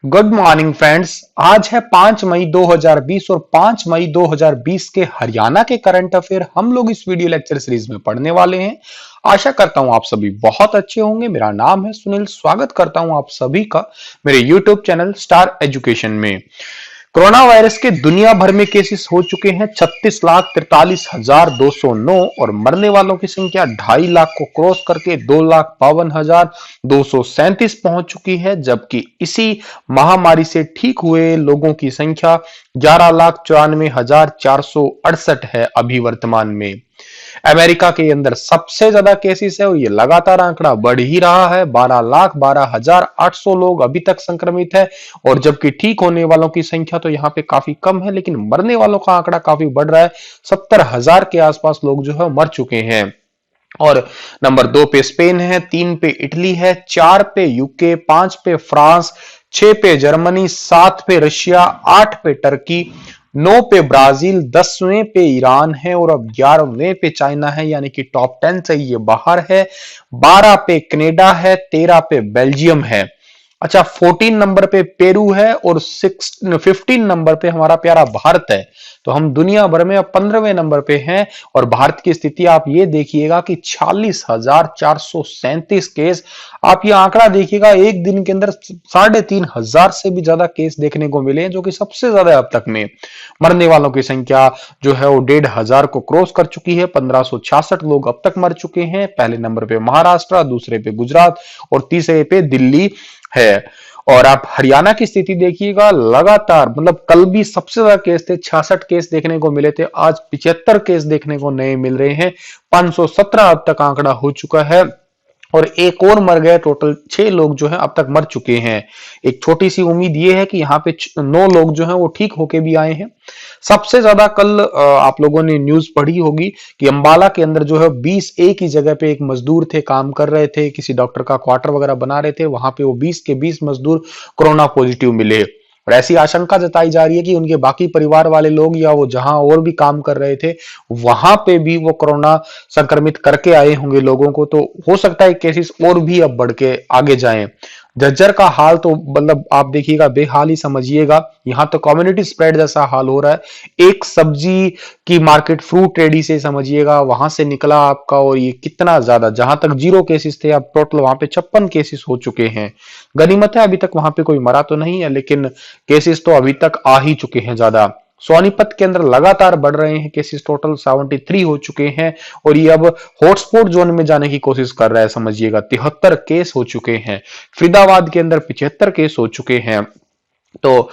Good morning friends. आज है 5 मई 2020 और 5 मई 2020 के हरियाणा के करंट अफेयर हम लोग इस वीडियो लेक्चर सीरीज में पढ़ने वाले हैं। आशा करता हूं आप सभी बहुत अच्छे होंगे। मेरा नाम है सुनील, स्वागत करता हूं आप सभी का मेरे यूट्यूब चैनल स्टार एजुकेशन में। कोरोना वायरस के दुनिया भर में केसेस हो चुके हैं 36,43,209 और मरने वालों की संख्या 2.5 लाख को क्रॉस करके 2,52,237 पहुंच चुकी है, जबकि इसी महामारी से ठीक हुए लोगों की संख्या 11,94,468 है अभी वर्तमान में। अमेरिका के अंदर सबसे ज्यादा केसेस है और ये लगातार आंकड़ा बढ़ ही रहा है। 12,12,800 लोग अभी तक संक्रमित है और जबकि ठीक होने वालों की संख्या तो यहाँ पे काफी कम है, लेकिन मरने वालों का आंकड़ा काफी बढ़ रहा है। 70,000 के आसपास लोग जो है मर चुके हैं। और नंबर 2 पे स्पेन है, 3 पे इटली है, 4 पे यूके, 5 पे फ्रांस, 6 पे जर्मनी, 7 पे रशिया, 8 पे टर्की, 9 पे ब्राजील, 10वें पे ईरान है और अब 11वें पे चाइना है, यानी कि टॉप 10 से ये बाहर है। 12 पे कनाडा है, 13 पे बेल्जियम है। अच्छा, 14 नंबर पे पेरू है और 15 नंबर पे हमारा प्यारा भारत है। तो हम दुनिया भर में अब 15वें नंबर पे हैं और भारत की स्थिति आप ये देखिएगा कि 46,437 केस। आप ये आंकड़ा देखिएगा, एक दिन के अंदर 3,500 से भी ज्यादा केस देखने को मिले हैं, जो कि सबसे ज्यादा अब तक में। मरने वालों की संख्या जो है वो 1,500 को क्रॉस कर चुकी है। 1,566 लोग अब तक मर चुके हैं। पहले नंबर पे महाराष्ट्र, दूसरे पे गुजरात और तीसरे पे दिल्ली है। और आप हरियाणा की स्थिति देखिएगा, लगातार मतलब कल भी सबसे ज्यादा केस थे, 66 केस देखने को मिले थे। आज 75 केस देखने को नए मिल रहे हैं। 517 अब तक आंकड़ा हो चुका है और एक और मर गए। टोटल 6 लोग जो है अब तक मर चुके हैं। एक छोटी सी उम्मीद ये है कि यहाँ पे 9 लोग जो हैं वो ठीक होके भी आए हैं। सबसे ज्यादा कल आप लोगों ने न्यूज पढ़ी होगी कि अंबाला के अंदर जो है 20 एक ही जगह पे एक मजदूर थे, काम कर रहे थे, किसी डॉक्टर का क्वार्टर वगैरह बना रहे थे। वहां पे वो 20 के 20 मजदूर कोरोना पॉजिटिव मिले और ऐसी आशंका जताई जा रही है कि उनके बाकी परिवार वाले लोग या वो जहां और भी काम कर रहे थे वहां पे भी वो कोरोना संक्रमित करके आए होंगे लोगों को। तो हो सकता है केसेस और भी अब बढ़ के आगे जाएं। झज्जर का हाल तो मतलब आप देखिएगा, बेहाल ही समझिएगा। यहां तो कम्युनिटी स्प्रेड जैसा हाल हो रहा है। एक सब्जी की मार्केट, फ्रूट रेडी से समझिएगा, वहां से निकला आपका और ये कितना ज्यादा, जहां तक 0 केसेस थे अब टोटल वहां पे 56 केसेस हो चुके हैं। गनीमत है अभी तक वहां पे कोई मरा तो नहीं है, लेकिन केसेस तो अभी तक आ ही चुके हैं ज्यादा। सोनीपत के अंदर लगातार बढ़ रहे हैं केसेस, टोटल 73 हो चुके हैं और ये अब हॉटस्पॉट जोन में जाने की कोशिश कर रहा है, समझिएगा। 73 केस हो चुके हैं। फरीदाबाद के अंदर 75 केस हो चुके हैं। तो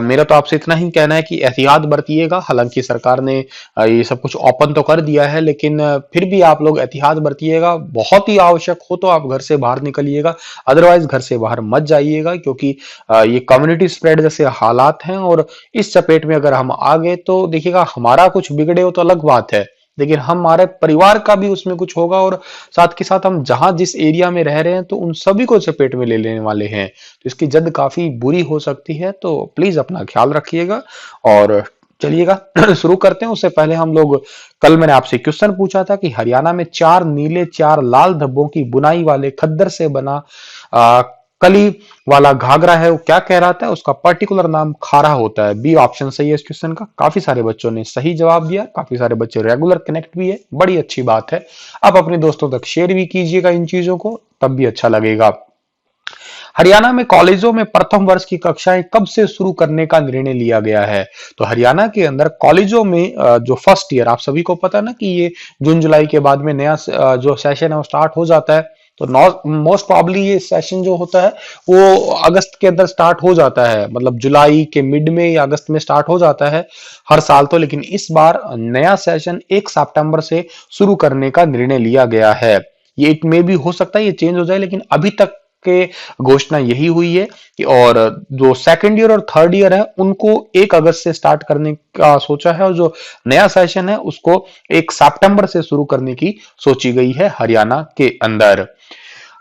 मेरा तो आपसे इतना ही कहना है कि एहतियात बरतिएगा। हालांकि सरकार ने ये सब कुछ ओपन तो कर दिया है, लेकिन फिर भी आप लोग एहतियात बरतिएगा। बहुत ही आवश्यक हो तो आप घर से बाहर निकलिएगा, अदरवाइज घर से बाहर मत जाइएगा, क्योंकि ये कम्युनिटी स्प्रेड जैसे हालात हैं और इस चपेट में अगर हम आ गए तो देखिएगा, हमारा कुछ बिगड़े हो तो अलग बात है, लेकिन हमारे परिवार का भी उसमें कुछ होगा और साथ के साथ हम जहां जिस एरिया में रह रहे हैं तो उन सभी को चपेट में ले लेने वाले हैं। तो इसकी जद काफी बुरी हो सकती है। तो प्लीज अपना ख्याल रखिएगा और चलिएगा शुरू करते हैं। उससे पहले हम लोग, कल मैंने आपसे क्वेश्चन पूछा था कि हरियाणा में 4 नीले 4 लाल धब्बों की बुनाई वाले खद्दर से बना कली वाला घाघरा है, वो क्या कहलाता है? उसका पर्टिकुलर नाम खारा होता है। बी ऑप्शन सही है इस क्वेश्चन का। काफी सारे बच्चों ने सही जवाब दिया, काफी सारे बच्चे रेगुलर कनेक्ट भी है, बड़ी अच्छी बात है। आप अपने दोस्तों तक शेयर भी कीजिएगा इन चीजों को, तब भी अच्छा लगेगा। हरियाणा में कॉलेजों में प्रथम वर्ष की कक्षाएं कब से शुरू करने का निर्णय लिया गया है? तो हरियाणा के अंदर कॉलेजों में जो फर्स्ट ईयर, आप सभी को पता है ना कि ये जून जुलाई के बाद में नया जो सेशन है वो स्टार्ट हो जाता है। तो मोस्ट प्रॉब्ली ये सेशन जो होता है वो अगस्त के अंदर स्टार्ट हो जाता है, मतलब जुलाई के मिड में या अगस्त में स्टार्ट हो जाता है हर साल। तो लेकिन इस बार नया सेशन 1 सितंबर से शुरू करने का निर्णय लिया गया है। ये इट में भी हो सकता है ये चेंज हो जाए, लेकिन अभी तक के घोषणा यही हुई है कि और जो सेकंड ईयर और थर्ड ईयर है उनको 1 अगस्त से स्टार्ट करने का सोचा है और जो नया सेशन है उसको 1 सितंबर से शुरू करने की सोची गई है हरियाणा के अंदर।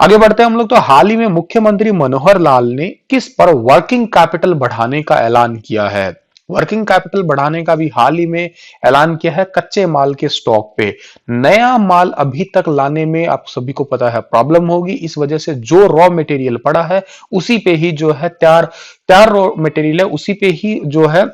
आगे बढ़ते हैं हम लोग। तो हाल ही में मुख्यमंत्री मनोहर लाल ने किस पर वर्किंग कैपिटल बढ़ाने का ऐलान किया है? वर्किंग कैपिटल बढ़ाने का भी हाल ही में ऐलान किया है कच्चे माल के स्टॉक पे। नया माल अभी तक लाने में आप सभी को पता है प्रॉब्लम होगी, इस वजह से जो रॉ मटेरियल पड़ा है उसी पे ही जो है तैयार तैयार रॉ मटेरियल है उसी पे ही जो है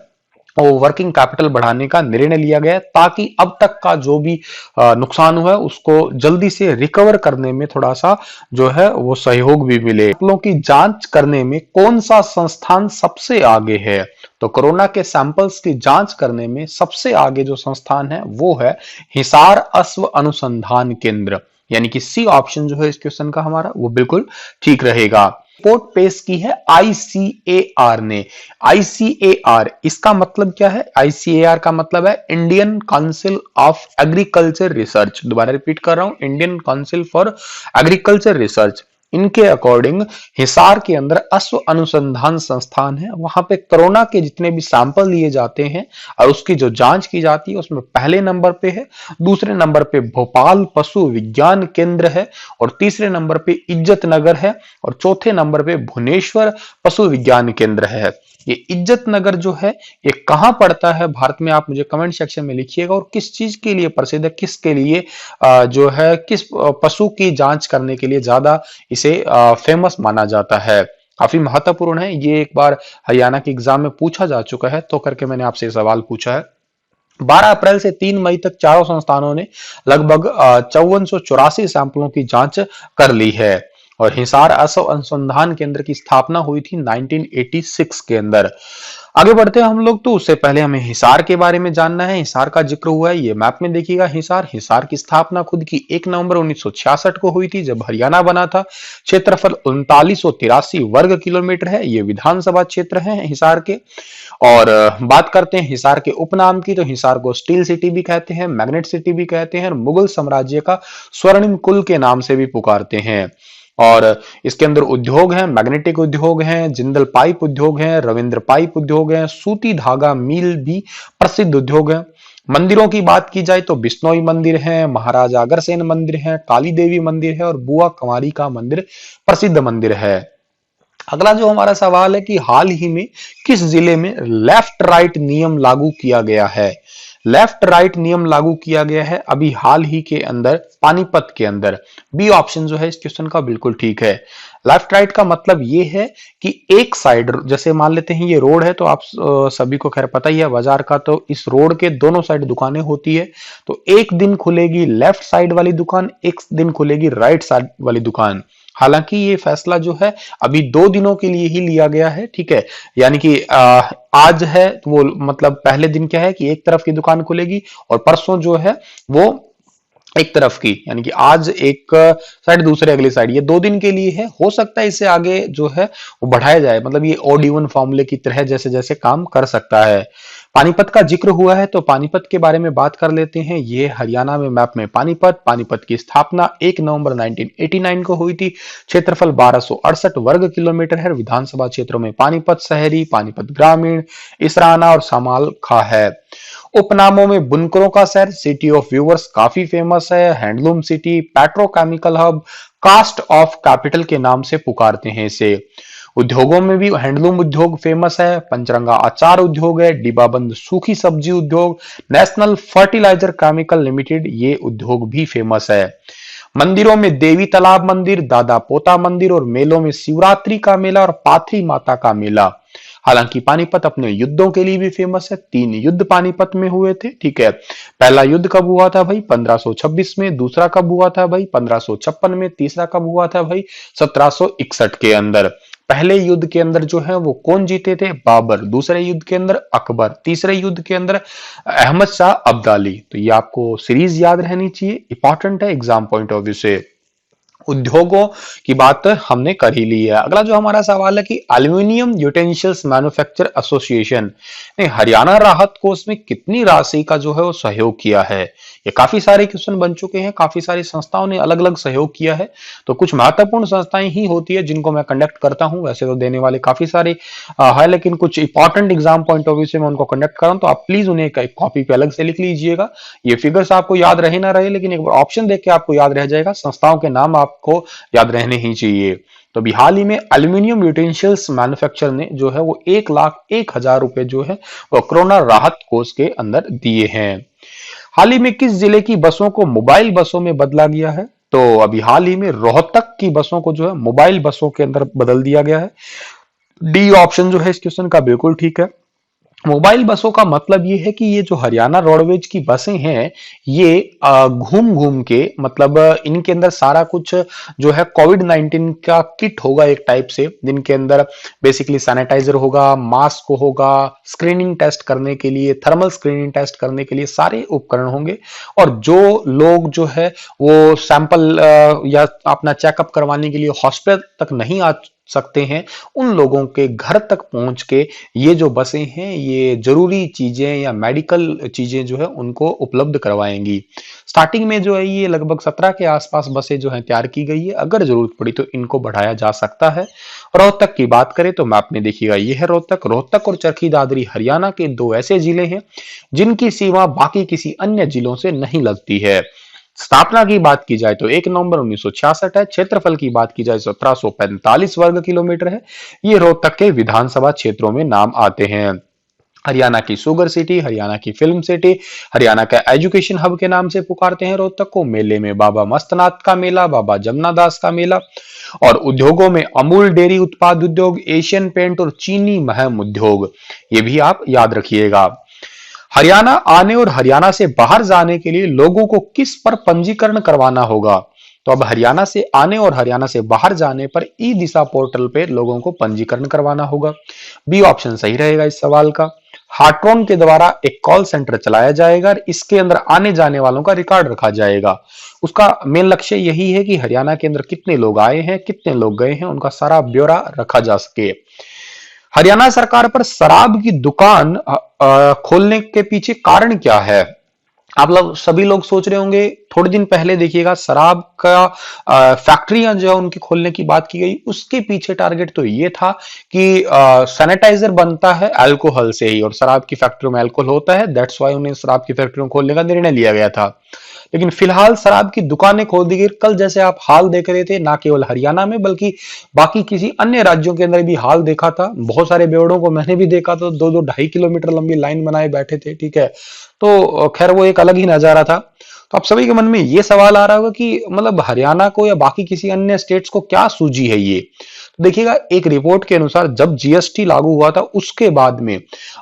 वो वर्किंग कैपिटल बढ़ाने का निर्णय लिया गया है, ताकि अब तक का जो भी नुकसान हुआ है उसको जल्दी से रिकवर करने में थोड़ा सा जो है वो सहयोग भी मिले। सैंपलों की जांच करने में कौन सा संस्थान सबसे आगे है? तो कोरोना के सैंपल्स की जांच करने में सबसे आगे जो संस्थान है वो है हिसार अश्व अनुसंधान केंद्र, यानी कि सी ऑप्शन जो है इस क्वेश्चन का हमारा वो बिल्कुल ठीक रहेगा। रिपोर्ट पेश की है आईसीएआर ने। आईसीएआर इसका मतलब क्या है? आईसीएआर का मतलब है Indian council of agriculture research. दोबारा रिपीट कर रहा हूं, Indian council for agriculture research. इनके अकॉर्डिंग हिसार के अंदर अश्व अनुसंधान संस्थान है, वहां पे कोरोना के जितने भी सैंपल लिए जाते हैं और उसकी जो जांच की जाती है उसमें पहले नंबर पे है, दूसरे नंबर पे भोपाल पशु विज्ञान केंद्र है, और तीसरे नंबर पे इज्जत नगर है, और चौथे नंबर पे भुवनेश्वर पशु विज्ञान केंद्र है। ये इज्जत नगर जो है ये कहां पड़ता है भारत में? आप मुझे कमेंट सेक्शन में लिखिएगा, और किस चीज के लिए प्रसिद्ध है, किसके लिए जो है किस पशु की जांच करने के लिए ज्यादा इसे फेमस माना जाता है। काफी महत्वपूर्ण है ये, एक बार हरियाणा के एग्जाम में पूछा जा चुका है, तो करके मैंने आपसे सवाल पूछा है। 12 अप्रैल से 3 मई तक चारों संस्थानों ने लगभग 5484 सैंपलों की जांच कर ली है, और हिसार अश्व अनुसंधान केंद्र की स्थापना हुई थी 1986 के अंदर। आगे बढ़ते हैं हम लोग, तो उससे पहले हमें हिसार के बारे में जानना है। हिसार का जिक्र हुआ है, ये मैप में देखिएगा। हिसार की स्थापना खुद की 1 नवंबर 1966 को हुई थी, जब हरियाणा बना था। क्षेत्रफल 3983 वर्ग किलोमीटर है, ये विधानसभा क्षेत्र है हिसार के। और बात करते हैं हिसार के उपनाम की, तो हिसार को स्टील सिटी भी कहते हैं, मैग्नेट सिटी भी कहते हैं, और मुगल साम्राज्य का स्वर्णिम कुल के नाम से भी पुकारते हैं। और इसके अंदर उद्योग हैं, मैग्नेटिक उद्योग हैं, जिंदल पाइप उद्योग हैं, रविंद्र पाइप उद्योग हैं, सूती धागा मिल भी प्रसिद्ध उद्योग हैं। मंदिरों की बात की जाए तो बिश्नोई मंदिर है, महाराजा अग्रसेन मंदिर है, काली देवी मंदिर है, और बुआ कुमारी का मंदिर प्रसिद्ध मंदिर है। अगला जो हमारा सवाल है कि हाल ही में किस जिले में लेफ्ट राइट नियम लागू किया गया है? लेफ्ट राइट नियम लागू किया गया है अभी हाल ही के अंदर पानीपत के अंदर। बी ऑप्शन जो है इस क्वेश्चन का बिल्कुल ठीक है। लेफ्ट राइट का मतलब ये है कि एक साइड, जैसे मान लेते हैं ये रोड है, तो आप सभी को खैर पता ही है बाजार का, तो इस रोड के दोनों साइड दुकानें होती है, तो एक दिन खुलेगी लेफ्ट साइड वाली दुकान, एक दिन खुलेगी राइट साइड वाली दुकान। हालांकि ये फैसला जो है अभी 2 दिनों के लिए ही लिया गया है, ठीक है, यानी कि आज है तो वो मतलब पहले दिन क्या है कि एक तरफ की दुकान खुलेगी, और परसों जो है वो एक तरफ की, यानी कि आज एक साइड दूसरे अगली साइड, ये 2 दिन के लिए है। हो सकता है इससे आगे जो है वो बढ़ाया जाए, मतलब ये ऑड इवन फॉर्मूले की तरह जैसे जैसे काम कर सकता है। पानीपत का जिक्र हुआ है, तो पानीपत के बारे में बात कर लेते हैं। ये हरियाणा में मैप में पानीपत की स्थापना 1 नवंबर 1989 को हुई थी। क्षेत्रफल 1268 वर्ग किलोमीटर है। विधानसभा क्षेत्रों में पानीपत शहरी, पानीपत ग्रामीण, इसराना और समालखा है। उपनामों में बुनकरों का शहर, सिटी ऑफ व्यूवर्स काफी फेमस है, handloom city, petrochemical hub, cost of capital के नाम से पुकारते हैं इसे। उद्योगों में भी हैंडलूम उद्योग फेमस है, पंचरंगा अचार उद्योग है, डिब्बाबंद सूखी सब्जी उद्योग, नेशनल फर्टिलाइजर केमिकल लिमिटेड, ये उद्योग भी फेमस है। मंदिरों में देवी तालाब मंदिर, दादा पोता मंदिर, और मेलों में शिवरात्रि का मेला और पाथरी माता का मेला। हालांकि पानीपत अपने युद्धों के लिए भी फेमस है। 3 युद्ध पानीपत में हुए थे, ठीक है। पहला युद्ध कब हुआ था भाई? 1526 में। दूसरा कब हुआ था भाई? 1556 में। तीसरा कब हुआ था भाई? 1761 के अंदर। पहले युद्ध के अंदर जो है वो कौन जीते थे? बाबर। दूसरे युद्ध के अंदर अकबर। तीसरे युद्ध के अंदर अहमद शाह अब्दाली। तो ये आपको सीरीज याद रहनी चाहिए, इंपॉर्टेंट है एग्जाम पॉइंट ऑफ व्यू से। उद्योगों की बात हमने कर ही ली है। अगला जो हमारा सवाल है कि एल्यूमिनियम यूटेंसिल्स मैन्युफैक्चर एसोसिएशन ने हरियाणा राहत कोष में कितनी राशि का जो है वो सहयोग किया है? ये काफी सारे क्वेश्चन बन चुके हैं, काफी सारी संस्थाओं ने अलग अलग सहयोग किया है, तो कुछ महत्वपूर्ण संस्थाएं ही होती है जिनको मैं कंडक्ट करता हूं। वैसे तो देने वाले काफी सारे है, लेकिन कुछ important exam point of view से मैं उनको कंडक्ट कर रहा हूं, तो आप प्लीज उन्हें एक कॉपी पे अलग से लिख लीजिएगा। ये फिगर्स आपको याद रहे ना रहे, लेकिन एक बार ऑप्शन देख के आपको याद रह जाएगा, संस्थाओं के नाम आपको याद रहने ही चाहिए। तो अभी हाल ही में एल्यूमिनियम यूटेंसिल्स मैन्युफैक्चरर ने जो है वो 1,01,000 रुपए जो है वो कोरोना राहत कोष के अंदर दिए हैं। हाल ही में किस जिले की बसों को मोबाइल बसों में बदला गया है? तो अभी हाल ही में रोहतक की बसों को जो है मोबाइल बसों के अंदर बदल दिया गया है। डी ऑप्शन जो है इस क्वेश्चन का बिल्कुल ठीक है। मोबाइल बसों का मतलब ये है कि ये जो हरियाणा रोडवेज की बसें हैं, ये घूम घूम के मतलब इनके अंदर सारा कुछ जो है कोविड 19 का किट होगा एक टाइप से, जिनके अंदर बेसिकली सैनिटाइजर होगा, मास्क होगा, स्क्रीनिंग टेस्ट करने के लिए, थर्मल स्क्रीनिंग टेस्ट करने के लिए सारे उपकरण होंगे। और जो लोग जो है वो सैंपल या अपना चेकअप करवाने के लिए हॉस्पिटल तक नहीं आ सकते हैं, उन लोगों के घर तक पहुंच के ये जो बसें हैं ये जरूरी चीजें या मेडिकल चीजें जो है उनको उपलब्ध करवाएंगी। स्टार्टिंग में जो है ये लगभग 17 के आसपास बसें जो है तैयार की गई है, अगर जरूरत पड़ी तो इनको बढ़ाया जा सकता है। रोहतक की बात करें तो मैप में देखिएगा ये है रोहतक और चरखी दादरी हरियाणा के दो ऐसे जिले हैं जिनकी सीमा बाकी किसी अन्य जिलों से नहीं लगती है। स्थापना की बात की जाए तो 1 नवंबर 1966 है। क्षेत्रफल की बात की जाए तो 1745 वर्ग किलोमीटर है। ये रोहतक के विधानसभा क्षेत्रों में नाम आते हैं। हरियाणा की शुगर सिटी, हरियाणा की फिल्म सिटी, हरियाणा का एजुकेशन हब के नाम से पुकारते हैं रोहतक को। मेले में बाबा मस्तनाथ का मेला, बाबा जमुना दास का मेला, और उद्योगों में अमूल डेयरी उत्पाद उद्योग, एशियन पेंट और चीनी महम उद्योग, ये भी आप याद रखिएगा। हरियाणा आने और हरियाणा से बाहर जाने के लिए लोगों को किस पर पंजीकरण करवाना होगा? तो अब हरियाणा से आने और हरियाणा से बाहर जाने पर ई दिशा पोर्टल पे लोगों को पंजीकरण करवाना होगा। बी ऑप्शन सही रहेगा इस सवाल का। हार्ट्रॉन के द्वारा एक कॉल सेंटर चलाया जाएगा और इसके अंदर आने जाने वालों का रिकॉर्ड रखा जाएगा। उसका मेन लक्ष्य यही है कि हरियाणा के अंदर कितने लोग आए हैं, कितने लोग गए हैं, उनका सारा ब्यौरा रखा जा सके। हरियाणा सरकार पर शराब की दुकान खोलने के पीछे कारण क्या है? आप लोग सभी लोग सोच रहे होंगे, थोड़े दिन पहले देखिएगा शराब का फैक्ट्रियां जो है उनकी खोलने की बात की गई, उसके पीछे टारगेट तो ये था कि सैनिटाइजर बनता है अल्कोहल से ही और शराब की फैक्ट्रियों में अल्कोहल होता है, दैट्स वाई उन्हें शराब की फैक्ट्रियों खोलने का निर्णय लिया गया था। लेकिन फिलहाल शराब की दुकानें खोल दी गई। कल जैसे आप हाल देख रहे थे, ना केवल हरियाणा में बल्कि बाकी किसी अन्य राज्यों के अंदर भी हाल देखा था। बहुत सारे बेवड़ों को मैंने भी देखा था, 2-2 2.5 किलोमीटर लंबी लाइन बनाए बैठे थे, ठीक है। तो खैर वो एक अलग ही नजारा था। तो आप सभी के मन में ये सवाल आ रहा होगा कि मतलब हरियाणा को या बाकी किसी अन्य स्टेट्स को क्या सूझी है ये? तो देखिएगा, एक रिपोर्ट के अनुसार जब जीएसटी लागू हुआ था उसके बाद में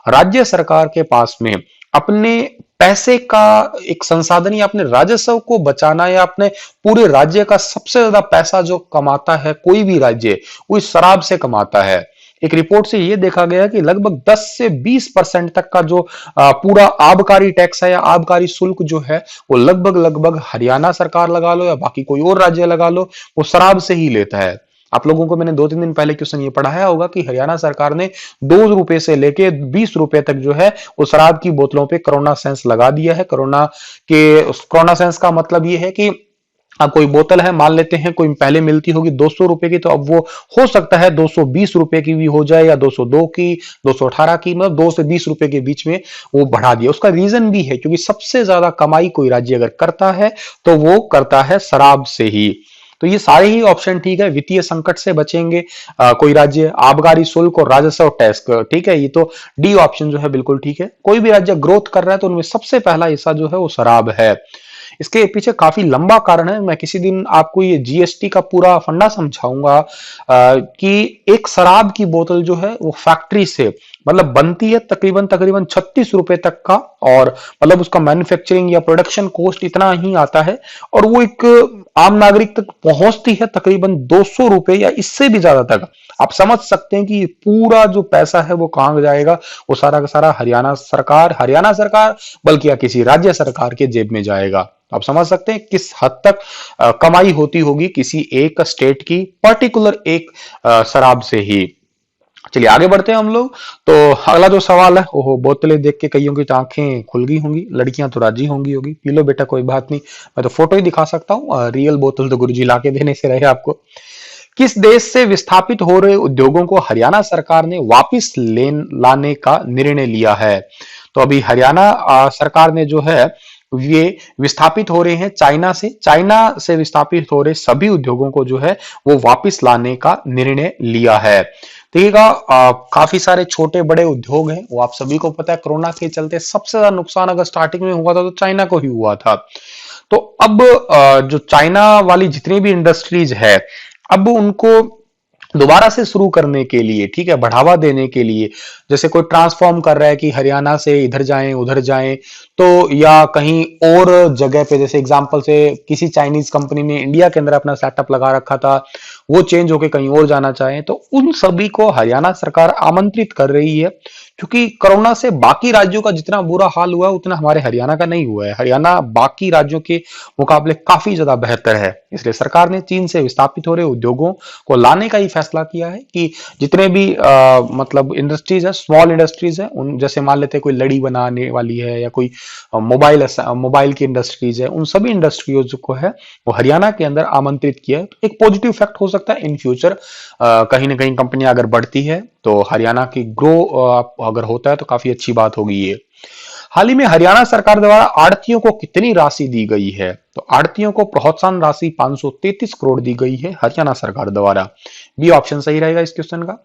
राज्य सरकार के पास में अपने पैसे का एक संसाधन या अपने राजस्व को बचाना या अपने पूरे राज्य का सबसे ज्यादा पैसा जो कमाता है कोई भी राज्य, वो इस शराब से कमाता है। एक रिपोर्ट से यह देखा गया कि लगभग 10 से 20% तक का जो पूरा आबकारी टैक्स है या आबकारी शुल्क जो है वो लगभग हरियाणा सरकार लगा लो या बाकी कोई और राज्य लगा लो, वो शराब से ही लेता है। आप लोगों को मैंने 2-3 दिन पहले क्वेश्चन ये पढ़ाया होगा कि हरियाणा सरकार ने 2 रुपए से लेके 20 रुपए तक जो है वो शराब की बोतलों पे कोरोना सेंस लगा दिया है। कोरोना सेंस का मतलब ये है कि अब कोई बोतल है, मान लेते हैं कोई पहले मिलती होगी 200 रुपए की, तो अब वो हो सकता है 220 रुपए की भी हो जाए या 202 की, 218 की, मतलब 2 से 20 रुपए के बीच में वो बढ़ा दिया। उसका रीजन भी है क्योंकि सबसे ज्यादा कमाई कोई राज्य अगर करता है तो वो करता है शराब से ही। तो ये सारे ही ऑप्शन ठीक है। वित्तीय संकट से बचेंगे कोई राज्य, आबकारी शुल्क और राजस्व टैक्स, ठीक है। ये तो डी ऑप्शन जो है बिल्कुल ठीक है। कोई भी राज्य ग्रोथ कर रहा है तो उनमें सबसे पहला हिस्सा जो है वो शराब है। इसके पीछे काफी लंबा कारण है, मैं किसी दिन आपको ये जीएसटी का पूरा फंडा समझाऊंगा कि एक शराब की बोतल जो है वो फैक्ट्री से मतलब बनती है तकरीबन 36 रुपए तक का, और मतलब उसका मैन्युफैक्चरिंग या प्रोडक्शन कॉस्ट इतना ही आता है, और वो एक आम नागरिक तक पहुंचती है तकरीबन 200 रुपए या इससे भी ज्यादा तक। आप समझ सकते हैं कि पूरा जो पैसा है वो कहां जाएगा, वो सारा का सारा हरियाणा सरकार बल्कि या किसी राज्य सरकार के जेब में जाएगा। आप समझ सकते हैं किस हद तक कमाई होती होगी किसी एक स्टेट की, पर्टिकुलर एक शराब से ही। चलिए आगे बढ़ते हैं हम लोग। तो अगला जो सवाल है, ओहो, बोतलें देख के कईयों की तो आंखें खुल गई होंगी, लड़कियां तो राजी होगी, पी लो बेटा कोई बात नहीं, मैं तो फोटो ही दिखा सकता हूँ, रियल बोतल तो गुरुजी लाके देने से रहे आपको। किस देश से विस्थापित हो रहे उद्योगों को हरियाणा सरकार ने वापिस लाने का निर्णय लिया है? तो अभी हरियाणा सरकार ने जो है ये विस्थापित हो रहे हैं चाइना से विस्थापित हो रहे सभी उद्योगों को जो है वो वापस लाने का निर्णय लिया है। देखिएगा काफी सारे छोटे बड़े उद्योग हैं, वो आप सभी को पता है कोरोना के चलते सबसे ज्यादा नुकसान अगर स्टार्टिंग में हुआ था तो चाइना को ही हुआ था। तो अब जो चाइना वाली जितनी भी इंडस्ट्रीज है, अब उनको दोबारा से शुरू करने के लिए, ठीक है, बढ़ावा देने के लिए, जैसे कोई ट्रांसफॉर्म कर रहा है कि हरियाणा से इधर जाएं उधर जाएं, तो या कहीं और जगह पे, जैसे एग्जांपल से किसी चाइनीज कंपनी ने इंडिया के अंदर अपना सेटअप लगा रखा था, वो चेंज होके कहीं और जाना चाहें, तो उन सभी को हरियाणा सरकार आमंत्रित कर रही है। क्योंकि कोरोना से बाकी राज्यों का जितना बुरा हाल हुआ है उतना हमारे हरियाणा का नहीं हुआ है। हरियाणा बाकी राज्यों के मुकाबले काफी ज्यादा बेहतर है, इसलिए सरकार ने चीन से विस्थापित हो रहे उद्योगों को लाने का ही फैसला किया है कि जितने भी मतलब इंडस्ट्रीज है, स्मॉल इंडस्ट्रीज है, उन जैसे मान लेते हैं कोई लड़ी बनाने वाली है या कोई मोबाइल की इंडस्ट्रीज है, उन सभी इंडस्ट्रीज को है वो हरियाणा के अंदर आमंत्रित किया है। तो एक पॉजिटिव इफेक्ट हो सकता है इन फ्यूचर, कहीं ना कहीं कंपनियां अगर बढ़ती है तो हरियाणा की ग्रो अगर होता है तो काफी अच्छी बात होगी ये। हाल ही में हरियाणा सरकार द्वारा आड़तियों को कितनी राशि दी गई है? तो आड़तियों को प्रोत्साहन राशि 533 करोड़ दी गई है हरियाणा सरकार द्वारा। बी ऑप्शन सही रहेगा इस क्वेश्चन का।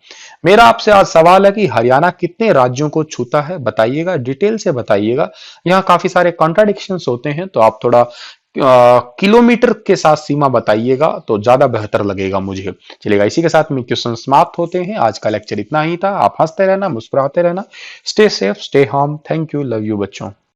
मेरा आपसे आज सवाल है कि हरियाणा कितने राज्यों को छूता है, बताइएगा, डिटेल से बताइएगा। यहाँ काफी सारे कॉन्ट्राडिक्शंस होते हैं, तो आप थोड़ा किलोमीटर के साथ सीमा बताइएगा तो ज्यादा बेहतर लगेगा मुझे। चलेगा, इसी के साथ में क्वेश्चन समाप्त होते हैं। आज का लेक्चर इतना ही था। आप हंसते रहना, मुस्कुराते रहना। Stay safe, stay home. Thank you, love you बच्चों।